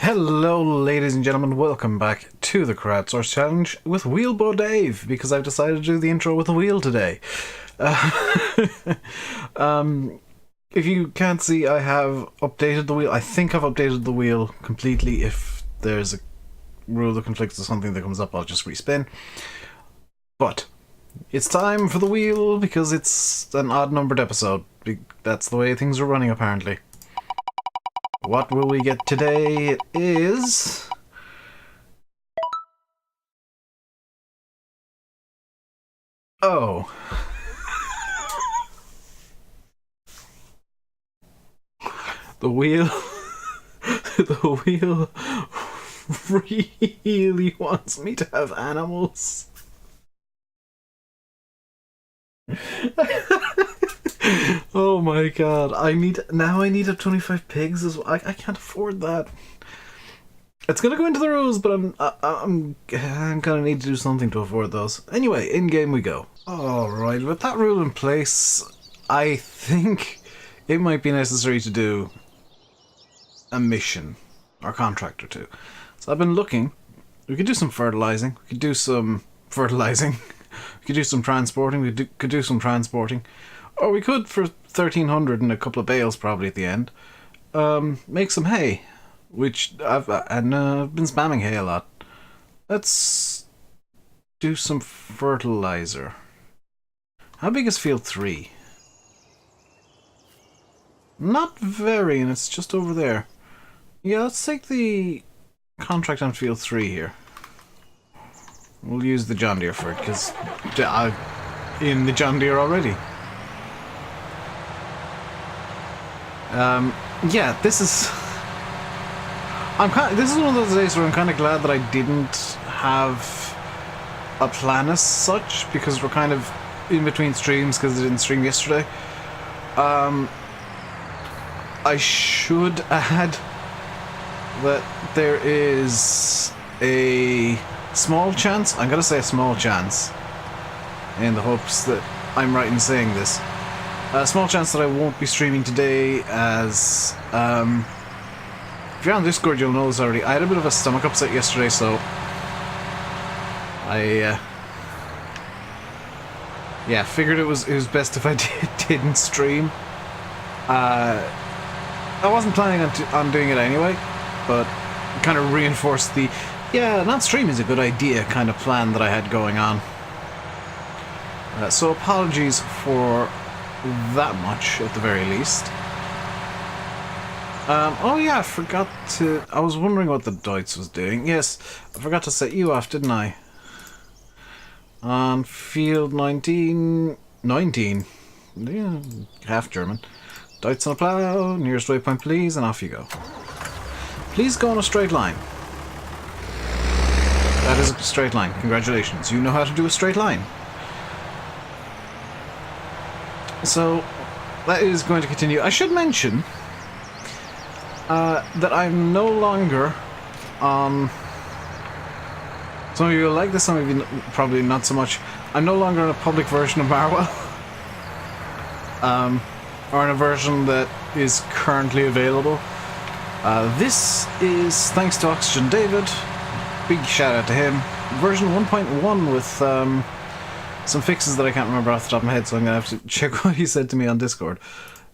Hello, ladies and gentlemen. Welcome back to the Crowdsourced Challenge with RainbowDave, because I've decided to do the intro with a wheel today. If you can't see, I have updated the wheel. I think I've updated the wheel completely. If there's a rule that conflicts with something that comes up, I'll just respin. But it's time for the wheel because it's an odd-numbered episode. That's the way things are running, apparently. What will we get today? It is... Oh. The wheel... the wheel really wants me to have animals. Oh my god, I need up 25 pigs as well. I can't afford that. It's gonna go into the rules, but I'm gonna need to do something to afford those. Anyway, in game we go. Alright, with that rule in place, I think it might be necessary to do a mission or contract or two. So I've been looking. We could do some fertilizing. We could do some fertilizing. We could do some transporting. We could do some transporting. Or we could, for 1,300 and a couple of bales probably at the end, make some hay. Which I've been spamming hay a lot. Let's do some fertilizer. How big is field 3? Not very, and it's just over there. Yeah, let's take the contract on field 3 here. We'll use the John Deere for it, because I'm in the John Deere already. Yeah, this is... This is one of those days where I'm kind of glad that I didn't have a plan as such, because we're kind of in between streams because I didn't stream yesterday. I should add that there is a small chance, I'm going to say a small chance, in the hopes that I'm right in saying this, a small chance that I won't be streaming today, as if you're on Discord you'll know this already. I had a bit of a stomach upset yesterday, so I yeah, figured it was best if I didn't stream. I wasn't planning on doing it anyway, but it kind of reinforced the not stream is a good idea kind of plan that I had going on. So apologies for that much, at the very least. Oh yeah, I forgot to... I was wondering what the Deutz was doing. Yes, I forgot to set you off, didn't I? On field 19... 19? Yeah, half German. Deutz on a plough, nearest waypoint please, and off you go. Please go on a straight line. That is a straight line. Congratulations, you know how to do a straight line. So, that is going to continue. I should mention that I'm no longer on... Some of you will like this, some of you probably not so much. I'm no longer in a public version of Marwell. Or in a version that is currently available. This is thanks to Oxygen David. Big shout out to him. Version 1.1 with some fixes that I can't remember off the top of my head, so I'm going to have to check what he said to me on Discord.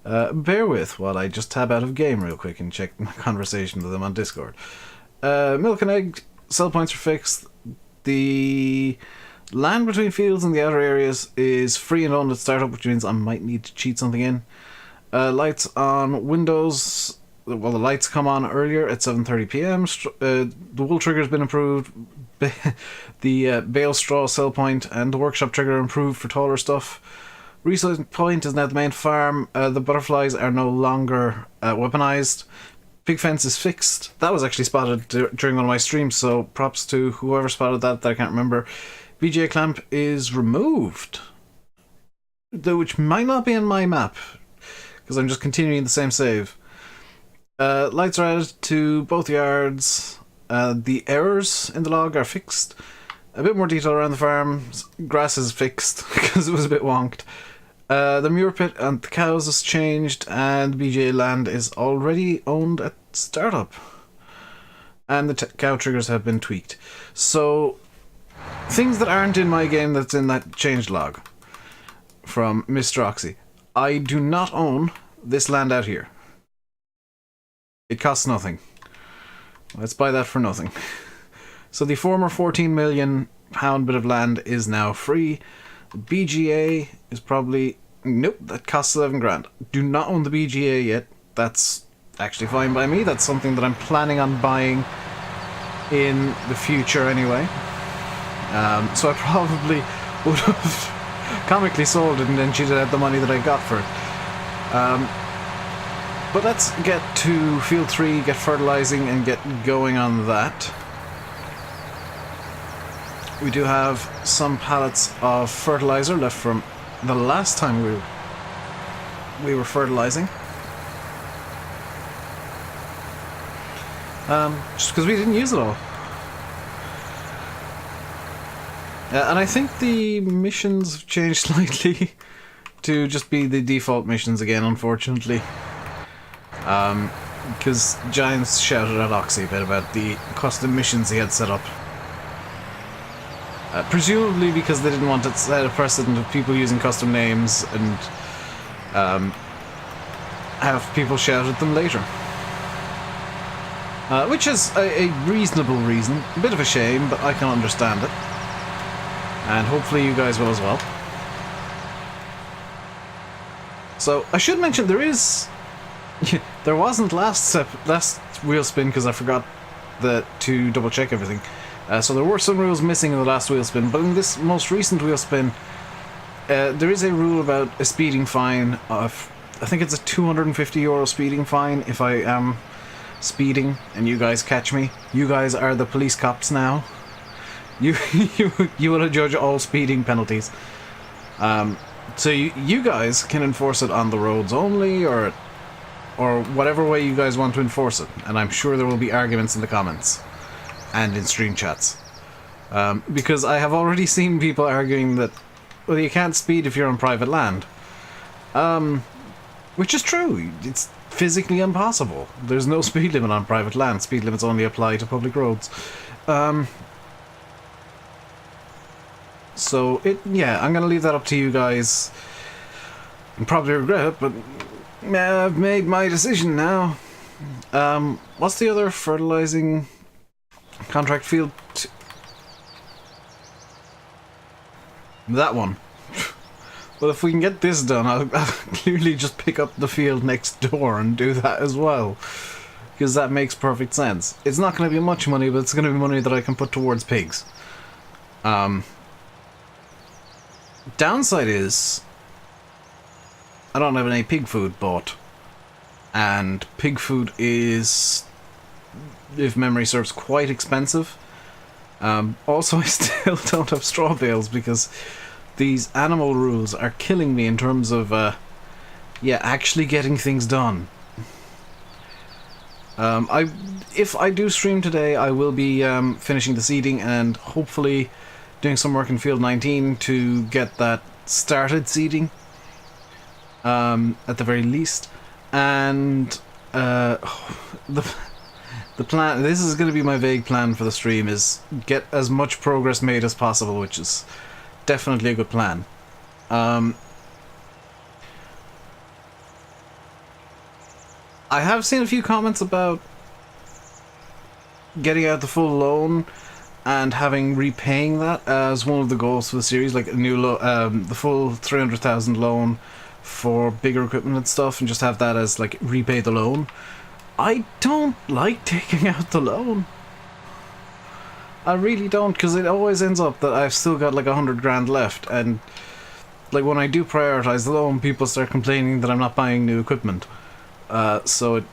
Bear with while I just tab out of game real quick and check my conversation with him on Discord. Milk and egg, sell points are fixed. The land between fields and the outer areas is free and owned at startup, which means I might need to cheat something in. Lights on windows... Well, the lights come on earlier at 7:30 PM. The wool trigger's been improved. The bale straw sell point and the workshop trigger improved for taller stuff. Resource point is now the main farm. The butterflies are no longer weaponized. Pig fence is fixed. That was actually spotted during one of my streams, so props to whoever spotted that I can't remember. BJ clamp is removed, which might not be in my map, because I'm just continuing the same save. Lights are added to both yards. The errors in the log are fixed. A bit more detail around the farm. Grass is fixed because it was a bit wonked. The Muir Pit and the cows has changed, and BJ land is already owned at startup. and the cow triggers have been tweaked. So, things that aren't in my game that's in that changelog from Mr. Oxy. I do not own this land out here. It costs nothing. Let's buy that for nothing. So the former £14 million bit of land is now free. The BGA is probably... Nope, that costs 11 grand. Do not own the BGA yet. That's actually fine by me. That's something that I'm planning on buying in the future anyway. So I probably would have comically sold it and then cheated out the money that I got for it. But let's get to Field 3, get fertilizing and get going on that. We do have some pallets of fertilizer left from the last time we were fertilizing. Just because we didn't use it all. And I think the missions have changed slightly to just be the default missions again, unfortunately. Because Giants shouted at Oxy a bit about the custom missions he had set up. Presumably because they didn't want to set a precedent of people using custom names and have people shout at them later. Which is a reasonable reason. A bit of a shame, but I can understand it. And hopefully you guys will as well. So, I should mention there is... there wasn't last wheel spin because I forgot to double check everything. So there were some rules missing in the last wheel spin, but in this most recent wheel spin, there is a rule about a speeding fine of... I think it's a €250 speeding fine if I am speeding and you guys catch me. You guys are the police cops now. You will judge all speeding penalties. So you guys can enforce it on the roads only, or whatever way you guys want to enforce it. And I'm sure there will be arguments in the comments and in stream chats. Because I have already seen people arguing that, well, you can't speed if you're on private land. Which is true. It's physically impossible. There's no speed limit on private land. Speed limits only apply to public roads. So, yeah, I'm gonna leave that up to you guys. I'll probably regret it, but I've made my decision now. What's the other fertilizing contract field? That one. Well, if we can get this done, I'll clearly just pick up the field next door and do that as well. Because that makes perfect sense. It's not going to be much money, but it's going to be money that I can put towards pigs. Downside is I don't have any pig food bought, and pig food is, if memory serves, quite expensive. Also, I still don't have straw bales because these animal rules are killing me in terms of actually getting things done. If I do stream today, I will be finishing the seeding and hopefully doing some work in Field 19 to get that started seeding, at the very least. And the plan, this is going to be my vague plan for the stream, is get as much progress made as possible, which is definitely a good plan. I have seen a few comments about getting out the full loan and repaying that as one of the goals for the series, like a new the full 300,000 loan for bigger equipment and stuff, and just have that as like repay the loan. I don't like taking out the loan. I really don't, because it always ends up that I've still got like 100 grand left, and like when I do prioritize the loan, people start complaining that I'm not buying new equipment. So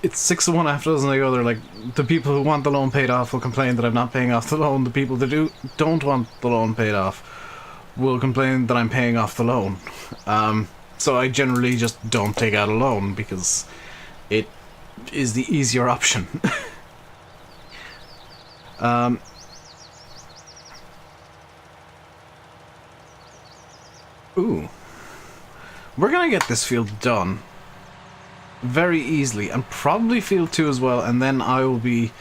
it's 6 of one, half dozen of the other. Like, the people who want the loan paid off will complain that I'm not paying off the loan. The people that don't want the loan paid off will complain that I'm paying off the loan. So I generally just don't take out a loan because it is the easier option. Ooh. We're gonna get this field done very easily, and probably Field 2 as well, and then I will be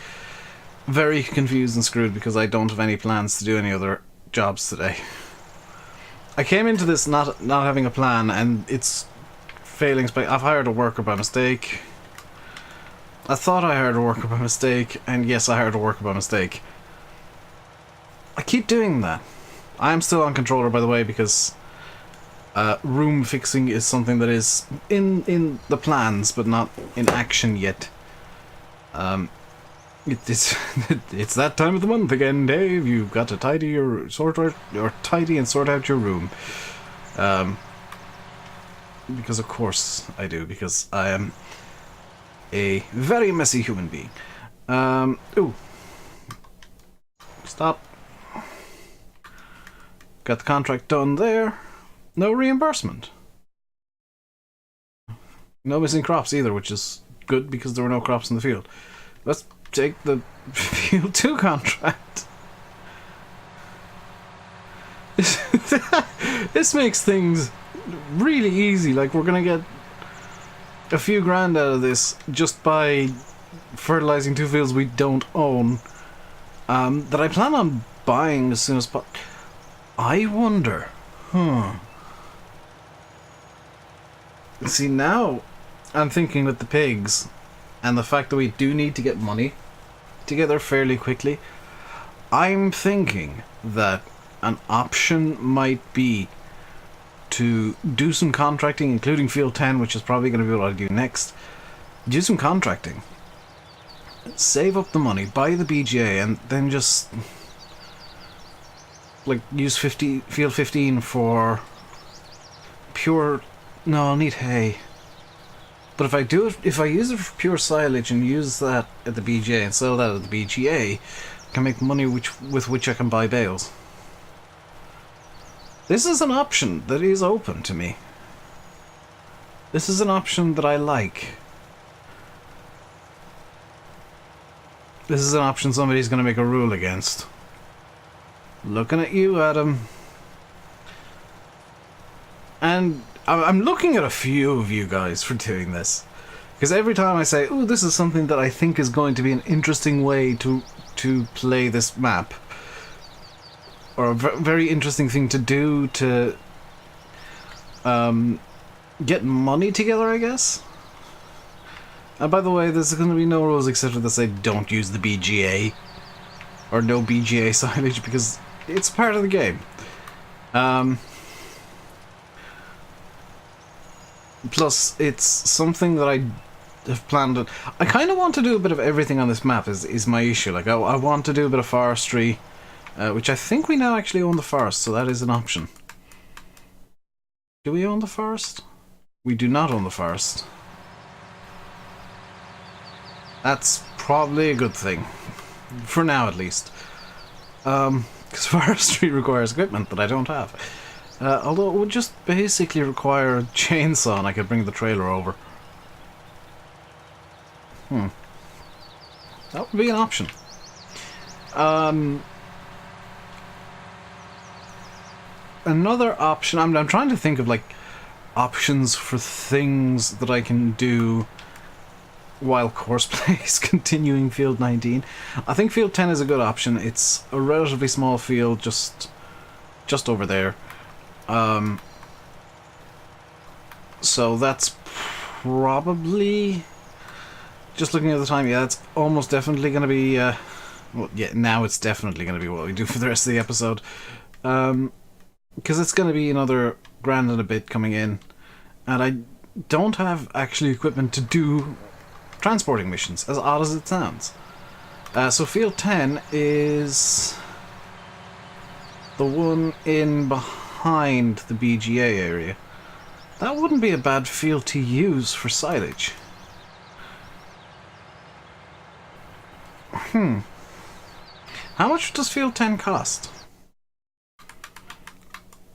very confused and screwed because I don't have any plans to do any other jobs today. I came into this not having a plan, and it's failing. I've hired a worker by mistake. I thought I hired a worker by mistake, and yes, I hired a worker by mistake. I keep doing that. I am still on controller, by the way, because room fixing is something that is in the plans, but not in action yet. It's it's that time of the month again, Dave. You've got to tidy and sort out your room. Because of course I do, because I am a very messy human being. Ooh. Stop. Got the contract done there. No reimbursement. No missing crops either, which is good because there were no crops in the field. Let's take the Field 2 contract. This makes things really easy. Like, we're gonna get a few grand out of this just by fertilizing 2 fields we don't own, that I plan on buying as soon as possible. I wonder, see, now I'm thinking with the pigs and the fact that we do need to get money together fairly quickly, I'm thinking that an option might be to do some contracting, including Field 10, which is probably going to be what I do next. Do some contracting, save up the money, buy the BGA, and then just like use Field 15 for pure... No, I'll need hay. But if I use it for pure silage and use that at the BGA and sell that at the BGA, I can make money with which I can buy bales. This is an option that is open to me. This is an option that I like. This is an option somebody's going to make a rule against. Looking at you, Adam. And I'm looking at a few of you guys for doing this. Because every time I say, ooh, this is something that I think is going to be an interesting way to play this map, or a very interesting thing to do to get money together, I guess. And by the way, there's going to be no rules except for that say don't use the BGA, or no BGA silage, because it's part of the game. Plus, it's something that I have planned on. I kind of want to do a bit of everything on this map, is my issue. Like, I want to do a bit of forestry, which I think we now actually own the forest, so that is an option. Do we own the forest? We do not own the forest. That's probably a good thing. For now, at least. Because forestry requires equipment that I don't have. Although it would just basically require a chainsaw and I could bring the trailer over. That would be an option. Another option, I'm trying to think of like options for things that I can do while courseplay is continuing Field 19. I think Field 10 is a good option. It's a relatively small field just over there. So that's probably, just looking at the time, yeah, that's almost definitely going to be, well, yeah, now it's definitely going to be what we do for the rest of the episode. Because it's going to be another grand and a bit coming in, and I don't have actually equipment to do transporting missions, as odd as it sounds. So Field 10 is the one in behind the BGA area. That wouldn't be a bad field to use for silage. How much does Field 10 cost?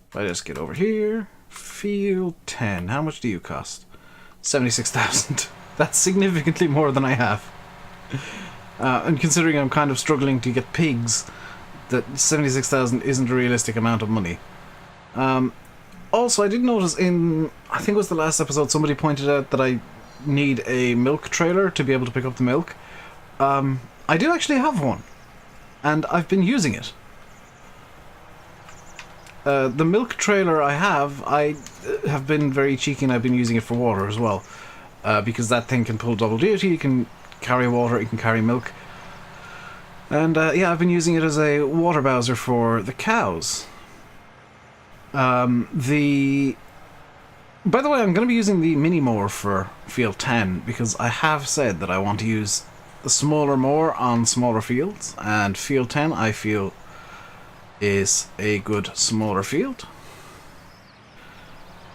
If I just get over here, Field 10, how much do you cost? 76,000. That's significantly more than I have. And considering I'm kind of struggling to get pigs, that 76,000 isn't a realistic amount of money. Also, I did notice in, I think it was the last episode, somebody pointed out that I need a milk trailer to be able to pick up the milk. I do actually have one, and I've been using it. The milk trailer I have been very cheeky, and I've been using it for water as well, because that thing can pull double duty. It can carry water, it can carry milk, and yeah, I've been using it as a water bowser for the cows. By the way, I'm going to be using the mini mower for field 10 because I have said that I want to use the smaller mower on smaller fields, and field 10 I feel is a good smaller field.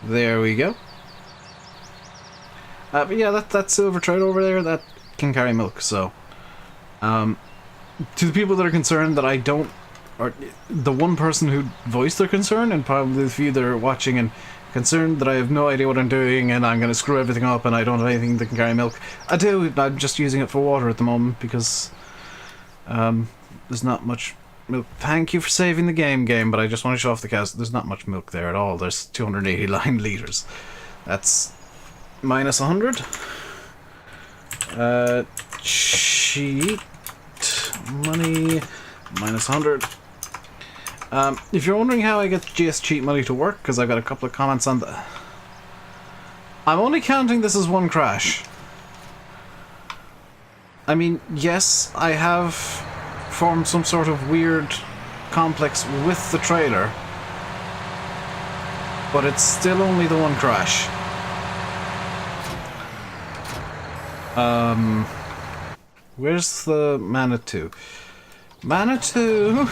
There we go. But yeah, that silver trade over there, that can carry milk, so to the people that are concerned that I don't, or the one person who voiced their concern, and probably the few that are watching and concerned that I have no idea what I'm doing and I'm going to screw everything up and I don't have anything that can carry milk. I do, I'm just using it for water at the moment because there's not much milk. Thank you for saving the game, but I just want to show off the cows. There's not much milk there at all. There's 289 litres. That's minus 100. Cheat money minus 100. If you're wondering how I get GS cheat money to work, because I've got a couple of comments on that, I'm only counting this as one crash. I mean, yes, I have formed some sort of weird complex with the trailer, but it's still only the one crash. Where's the Manitou? Manitou!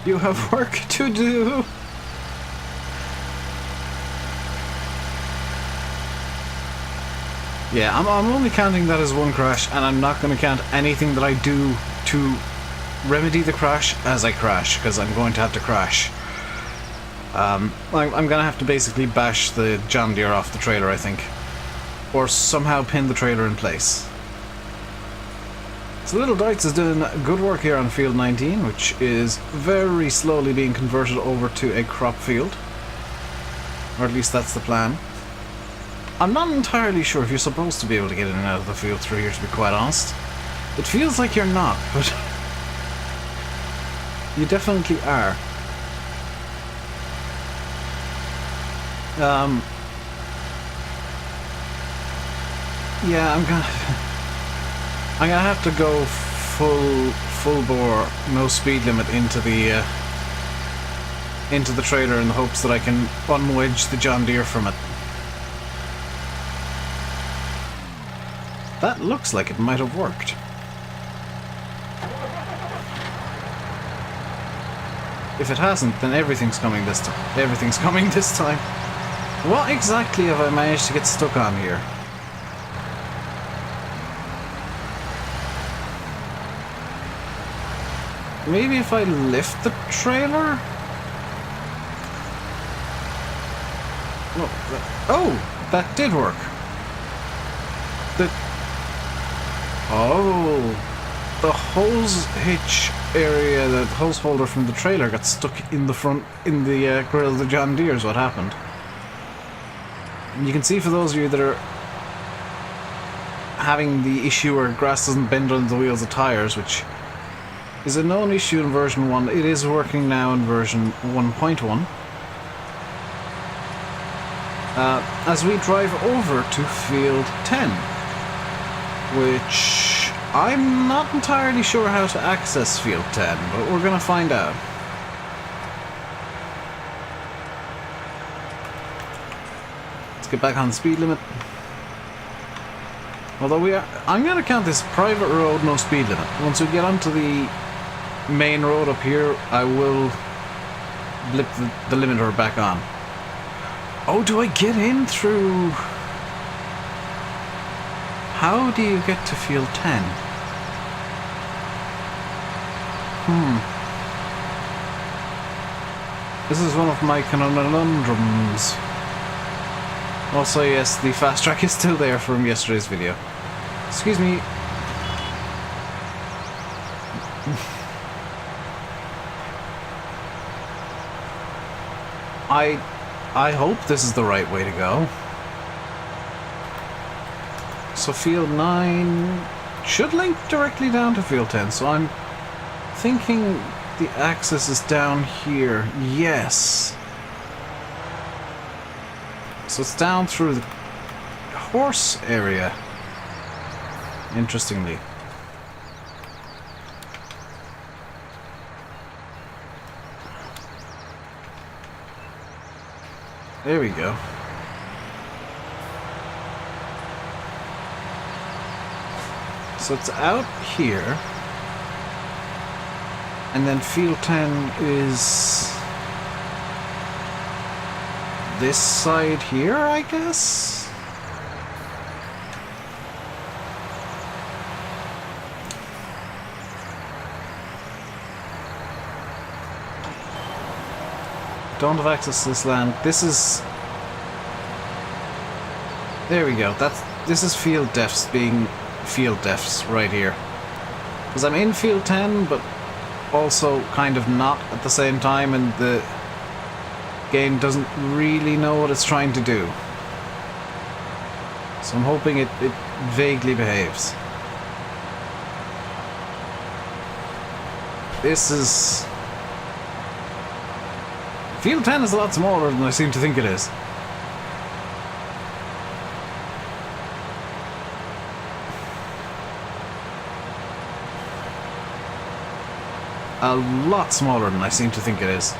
You have work to do! Yeah, I'm only counting that as one crash, and I'm not going to count anything that I do to remedy the crash as I crash, because I'm going to have to crash. I'm going to have to basically bash the John Deere off the trailer, I think. Or somehow pin the trailer in place. So Little Dites is doing good work here on field 19, which is very slowly being converted over to a crop field. Or at least that's the plan. I'm not entirely sure if you're supposed to be able to get in and out of the field through here, to be quite honest. It feels like you're not, but you definitely are. Yeah, I'm gonna have to go full bore, no speed limit into the trailer in the hopes that I can unwedge the John Deere from it. That looks like it might have worked. If it hasn't, then everything's coming this time. Everything's coming this time. What exactly have I managed to get stuck on here? Maybe if I lift the trailer? No, oh, that did work. The hose hitch area, the hose holder from the trailer got stuck in the front, in the grill of the John Deere is what happened. And you can see, for those of you that are having the issue where grass doesn't bend under the wheels of tires, which is a known issue in version 1, it is working now in version 1.1. As we drive over to field 10, which I'm not entirely sure how to access field 10, but we're gonna find out. Let's get back on the speed limit. Although I'm gonna count this private road, no speed limit. Once we get onto the main road up here, I will blip the limiter back on. Oh, do I get in through... How do you get to field 10? This is one of my conundrums. Also, yes, the fast track is still there from yesterday's video. Excuse me. I hope this is the right way to go. So field 9 should link directly down to field 10. So I'm thinking the axis is down here. Yes. So it's down through the horse area. Interestingly. There we go. So it's out here. And then field 10 is this side here, I guess? Don't have access to this land. This is... There we go. This is field defs being field defs right here. Because I'm in field 10, but also kind of not at the same time, and the game doesn't really know what it's trying to do. So I'm hoping it vaguely behaves. This is... Field 10 is a lot smaller than I seem to think it is. A lot smaller than I seem to think it is.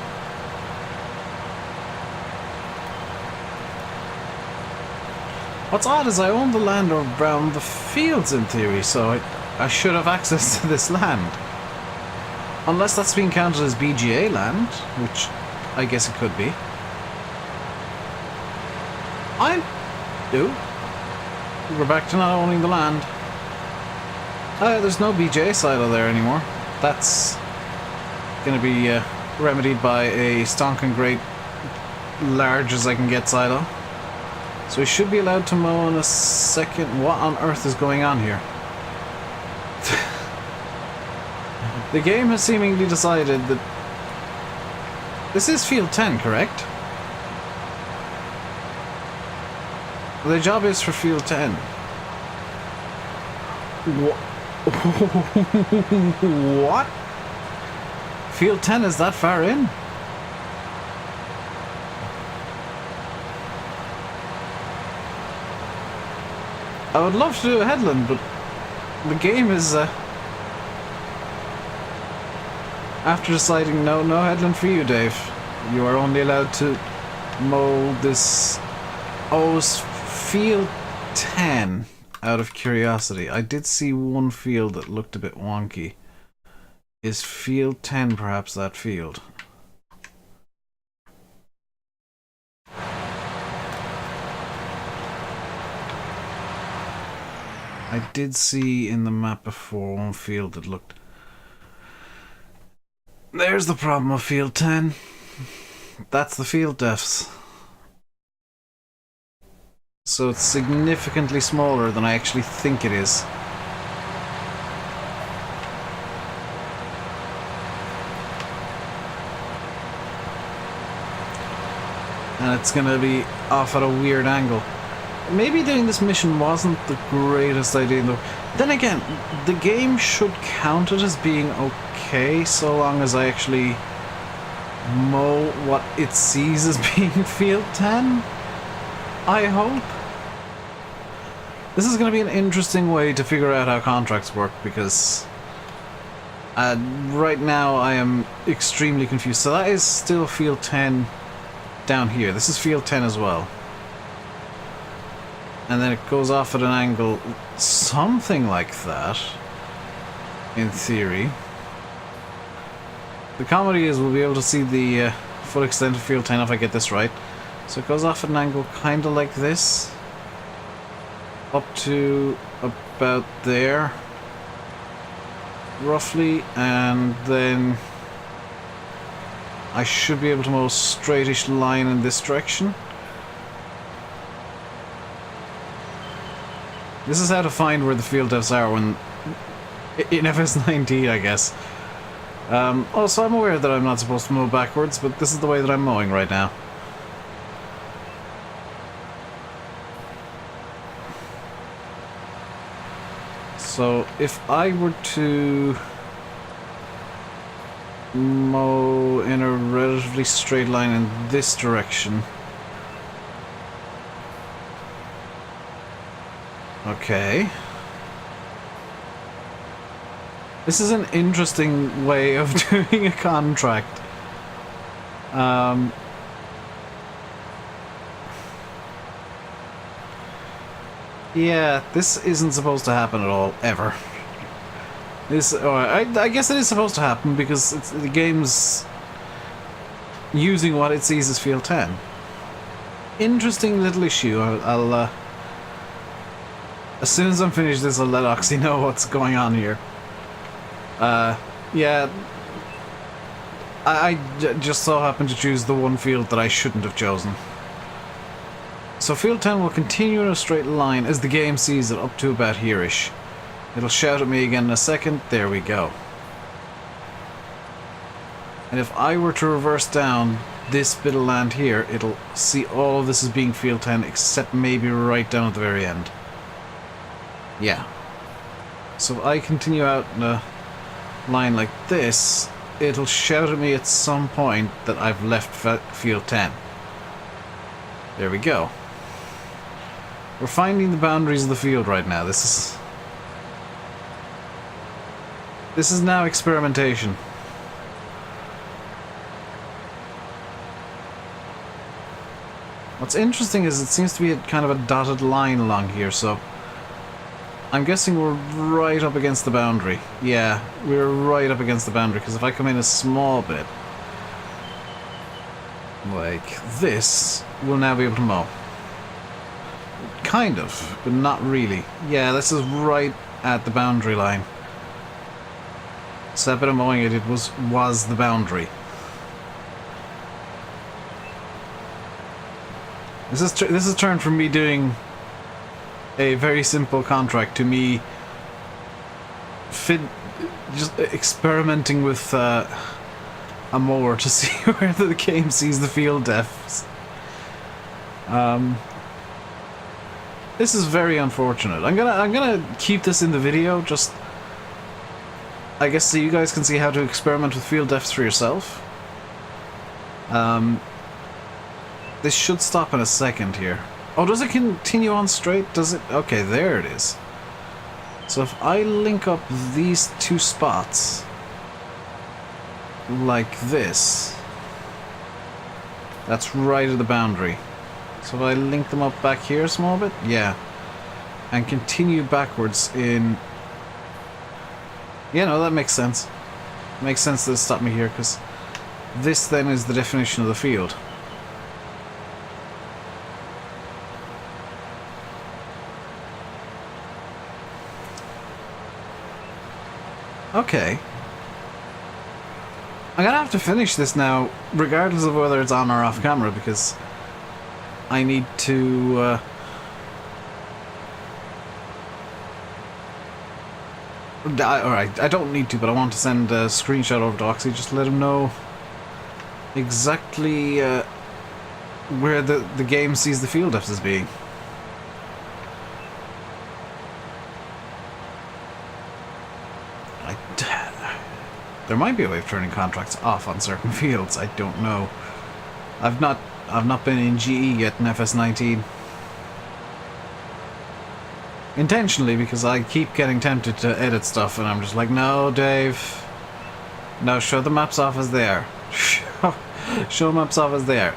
What's odd is I own the land around the fields in theory, so I should have access to this land. Unless that's being counted as BGA land, which I guess it could be. We're back to not owning the land. There's no BGA silo there anymore. That's going to be remedied by a stonking great large as I can get silo. So we should be allowed to mow in a second. What on earth is going on here? The game has seemingly decided that this is field 10, correct? The job is for field 10. What? Field 10 is that far in? I would love to do a headland, but the game is after deciding no headland for you, Dave. You are only allowed to mow this. Oh, it's field 10. Out of curiosity, I did see one field that looked a bit wonky. Is field 10 perhaps that field? I did see in the map before one field that looked... There's the problem of field 10. That's the field defs. So it's significantly smaller than I actually think it is. And it's gonna be off at a weird angle. Maybe doing this mission wasn't the greatest idea in the... Then again, the game should count it as being okay so long as I actually mow what it sees as being field 10. I hope. This is going to be an interesting way to figure out how contracts work, because right now I am extremely confused. So that is still field 10 down here. This is field 10 as well. And then it goes off at an angle something like that, in theory. The comedy is we'll be able to see the full extent of field 10 if I get this right. So it goes off at an angle kind of like this, up to about there, roughly, and then I should be able to mow a straightish line in this direction. This is how to find where the field defs are when in FS19, I guess. Also, I'm aware that I'm not supposed to mow backwards, but this is the way that I'm mowing right now. So if I were to mow in a relatively straight line in this direction. Okay. This is an interesting way of doing a contract. Yeah, this isn't supposed to happen at all, ever. This, I guess it is supposed to happen because the game's using what it sees as Field 10. Interesting little issue. I'll as soon as I'm finished this, I'll let Oxy know what's going on here. Yeah, I just so happened to choose the one field that I shouldn't have chosen. So Field 10 will continue in a straight line as the game sees it up to about here-ish. It'll shout at me again in a second. There we go. And if I were to reverse down this bit of land here, it'll see all of this as being Field 10 except maybe right down at the very end. Yeah. So if I continue out in a line like this, it'll shout at me at some point that I've left Field 10. There we go. We're finding the boundaries of the field right now. This is now experimentation. What's interesting is it seems to be kind of a dotted line along here, so I'm guessing we're right up against the boundary. Yeah, we're right up against the boundary, because if I come in a small bit, like this, we'll now be able to mow. Kind of, but not really. Yeah, this is right at the boundary line. So that bit of mowing I did was the boundary. This is turned from me doing a very simple contract to me just experimenting with a mower to see where the game sees the field depths. This is very unfortunate. I'm gonna keep this in the video, just I guess so you guys can see how to experiment with field depths for yourself. This should stop in a second here. Oh, does it continue on straight? Does it? Okay, there it is. So if I link up these two spots like this, that's right at the boundary. So if I link them up back here a small bit, yeah, and continue backwards in, yeah, no, that makes sense. It makes sense that it stopped me here, because this then is the definition of the field. Okay. I'm gonna have to finish this now, regardless of whether it's on or off camera, because I need to, alright, I don't need to, but I want to send a screenshot over to Oxy, just to let him know exactly where the game sees the field depths as being. There might be a way of turning contracts off on certain fields, I don't know. I've not been in GE yet in FS19. Intentionally, because I keep getting tempted to edit stuff and I'm just like, no, Dave. No, show the maps off as they are. Show maps off as they are.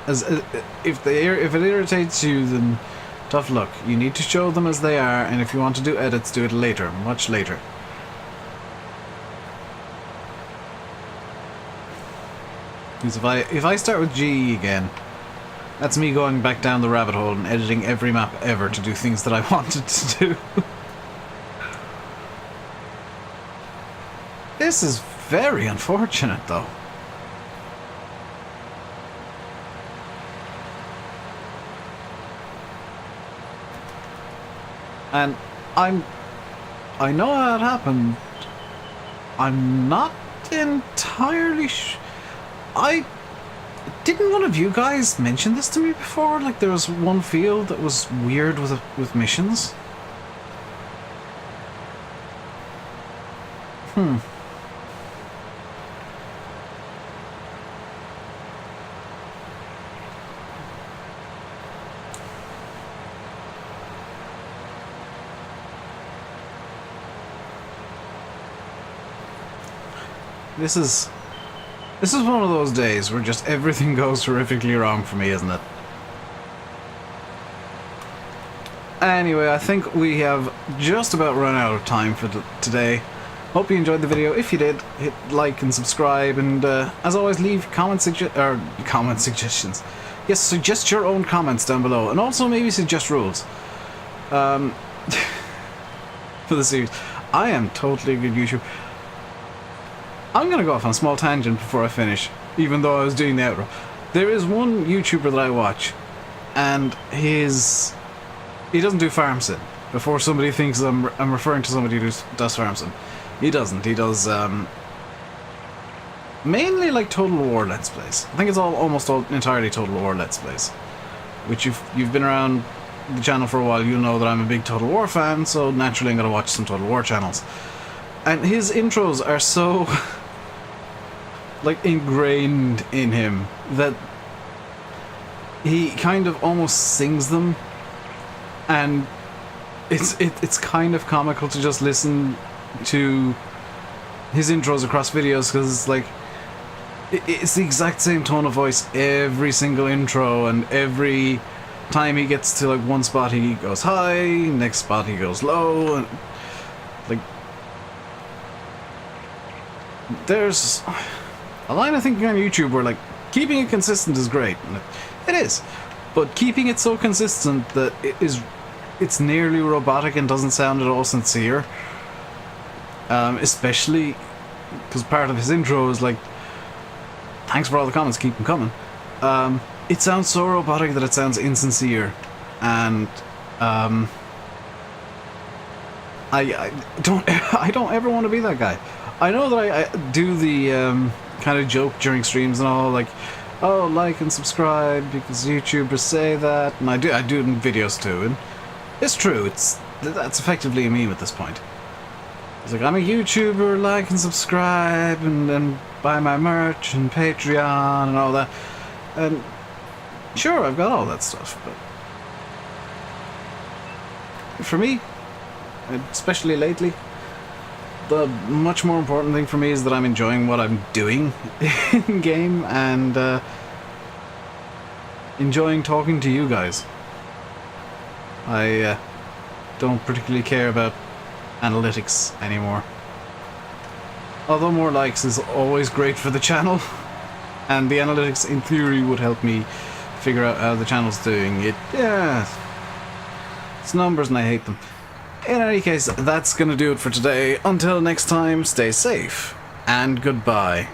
If it irritates you, then tough luck. You need to show them as they are, and if you want to do edits, do it later, much later. Because if I start with GE again, that's me going back down the rabbit hole and editing every map ever to do things that I wanted to do. This is very unfortunate, though. And I know how it happened. I'm not entirely sure. Didn't one of you guys mention this to me before? Like there was one field that was weird with missions? This is one of those days where just everything goes horrifically wrong for me, isn't it? Anyway, I think we have just about run out of time for today. Hope you enjoyed the video. If you did, hit like and subscribe, and as always, leave comment suggestions. Yes, suggest your own comments down below, and also maybe suggest rules. For the series, I am totally a good YouTuber. I'm gonna go off on a small tangent before I finish, even though I was doing the outro. There is one YouTuber that I watch, and he doesn't do farm sim. Before somebody thinks I'm referring to somebody who does farm sim. He doesn't. He does mainly like Total War Let's Plays. I think it's almost entirely Total War Let's Plays. Which you've been around the channel for a while, you'll know that I'm a big Total War fan, so naturally I'm gonna watch some Total War channels. And his intros are so like ingrained in him that he kind of almost sings them, and it's kind of comical to just listen to his intros across videos, because like it's the exact same tone of voice every single intro, and every time he gets to like one spot he goes high, next spot he goes low, and like there's a line I think on YouTube where like keeping it consistent is great, and it is, but keeping it so consistent that it's nearly robotic and doesn't sound at all sincere, especially because part of his intro is like, thanks for all the comments, keep them coming. It sounds so robotic that it sounds insincere, and I don't ever want to be that guy. I know that I do the kind of joke during streams and all, like, oh, like and subscribe because YouTubers say that, and I do it in videos too, and it's true. That's effectively a meme at this point. It's like, I'm a YouTuber, like and subscribe, and buy my merch and Patreon and all that. And sure, I've got all that stuff, but for me, especially lately, the much more important thing for me is that I'm enjoying what I'm doing in game, and enjoying talking to you guys. I don't particularly care about analytics anymore. Although more likes is always great for the channel, and the analytics in theory would help me figure out how the channel's doing. Yeah, it's numbers and I hate them. In any case, that's gonna do it for today. Until next time, stay safe, and goodbye.